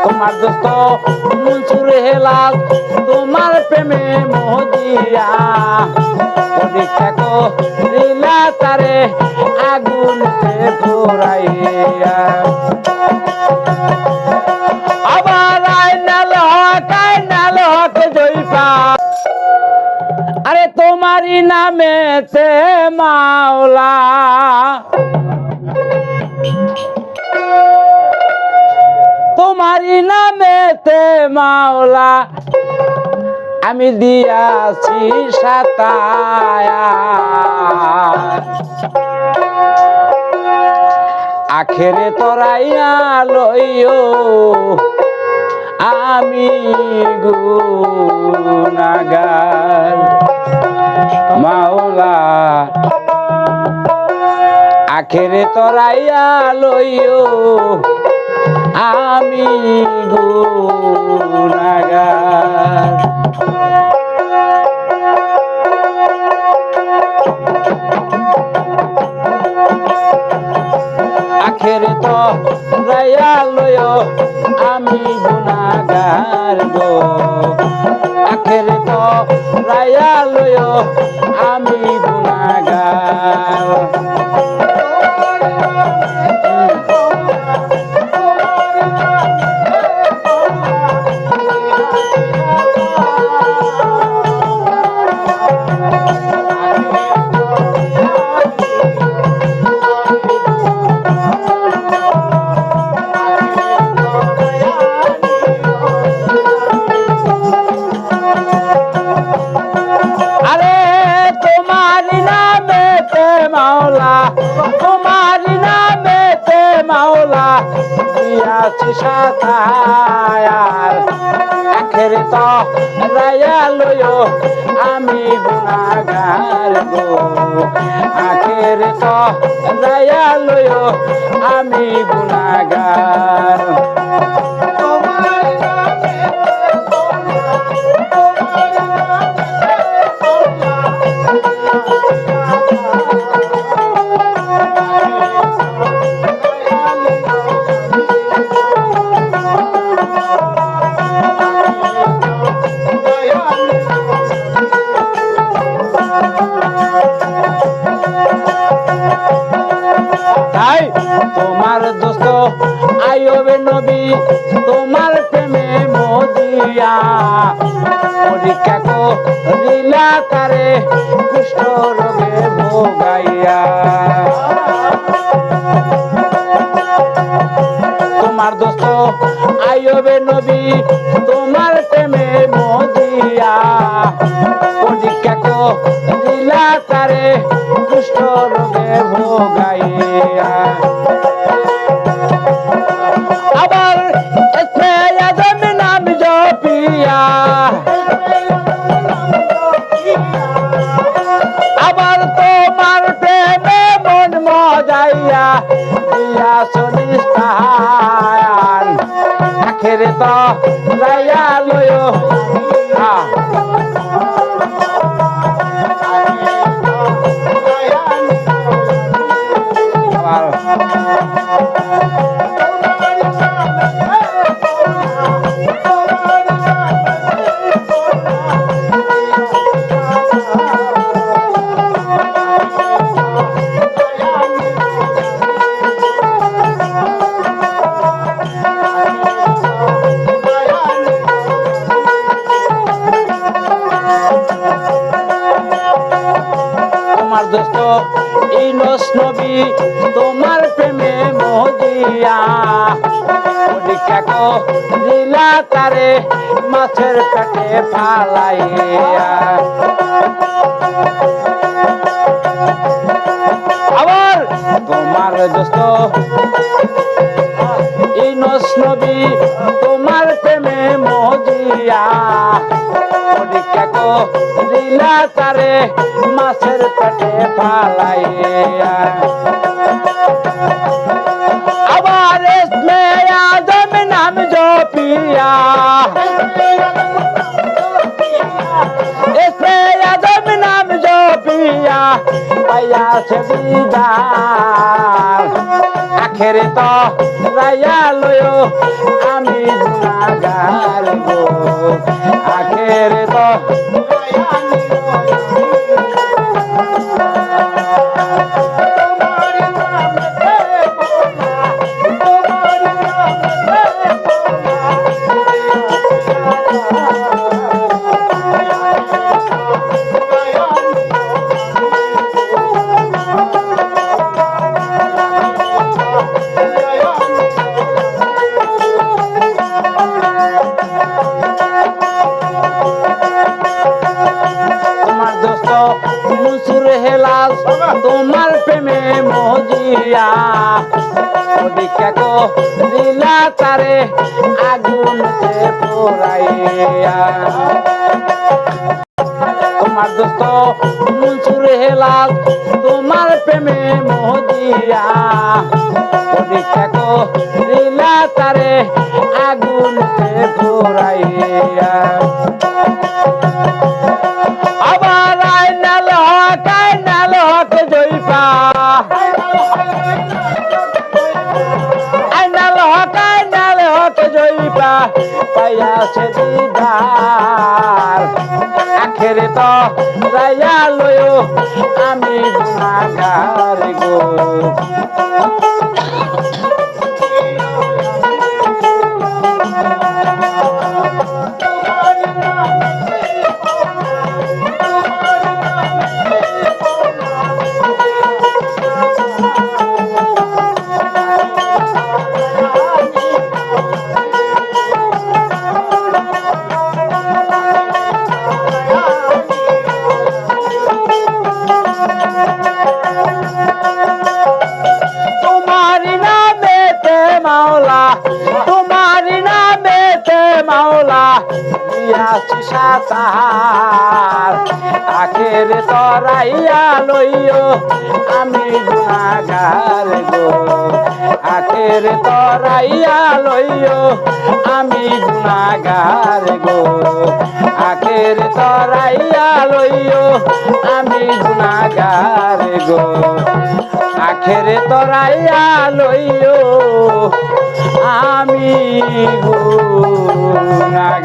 তোমার দোস্ত মনসুর হেলাল তোমার প্রেমে মোহদিয়া পরীক্ষা করিলা তারে আগুনতে পোড়াইয়া আবার আইনাল হক জয়পা আরে তোমারই নামেতে মাওলা তোমারই নামেতে মাওলা আমি দিয়াছি সাতায়া আখেরে তরাইয়া লইও আমি গুনাহগার মাওলা আখেরে তরাইয়া লইও আমি গুনাহগার আখেরে তরাইয়া লইও আমি গুনাহগার গো আখেরে তরাইয়া লইও আমি গুনাহগার তোমারি নামেতে মাওলা দিয়াছি সাতায়ার আখেরে তরাইয়া লইও আমি গুনাহগার গো আখেরে তরাইয়া লইও আমি গুনাহগার তোমার দোস্ত আইয়ুবে নবী তোমার প্রেমে মোদিয়া পরীক্ষা করিলা তারে কুষ্ঠ রোগে ভোগাইয়া তোমার দোস্ত আইয়ুবে নবী তোমার প্রেমে মোদিয়া পরীক্ষা করিলা তারে কুষ্ঠ রোগে ভোগাইয়া আবার এসে আদম নাম জপিয়া আবার তোমার প্রেমে মন মজাইয়া দিয়া সনিস্তান আখেরে তরাইয়া লইও তোমার দোস্ত ইউনূস নবী তোমার প্রেমে মোদিয়া পরীক্ষা করিলা তারে মাছের পেটে ফালাইয়া আবার তোমার দোস্ত ইউনূস নবী তোমার প্রেমে মোদিয়া পরীক্ষা করিলা তারে মাছের পেটে ফালাইয়া আবার ইসমে আজম নাম জপিয়া ইসমে আজম নাম জপিয়া পাইয়া সে দিদার আখেরে তরাইয়া লইও আমি গো আখের তো মনসুর হেলাল তোমার প্রেমে মজিয়া ওদিকে কো লীলা তারে আগুনতে পোড়াইয়া তোমার দোস্ত মনসুর হেলাল তোমার প্রেমে মজিয়া ওদিকে কো লীলা তারে আগুনতে পোড়াইয়া আবার আইনাল হক জয়পা আইনাল হক জয়পা পাইয়াছে দিদার আখেরে তো রাইয়া লয়ো আমি গুনাহগার গো তোমারি নামেতে মাওলা দিয়াছি সাতার আখের তরাইয়া লইও আমি গুনাহগার গো আখের তরাইয়া লইও আমি গুনাহগার গো আখের তরাইয়া লইও আমি গুনাহগার গো আখের তরাইয়া লইও আমি গুনাহগার।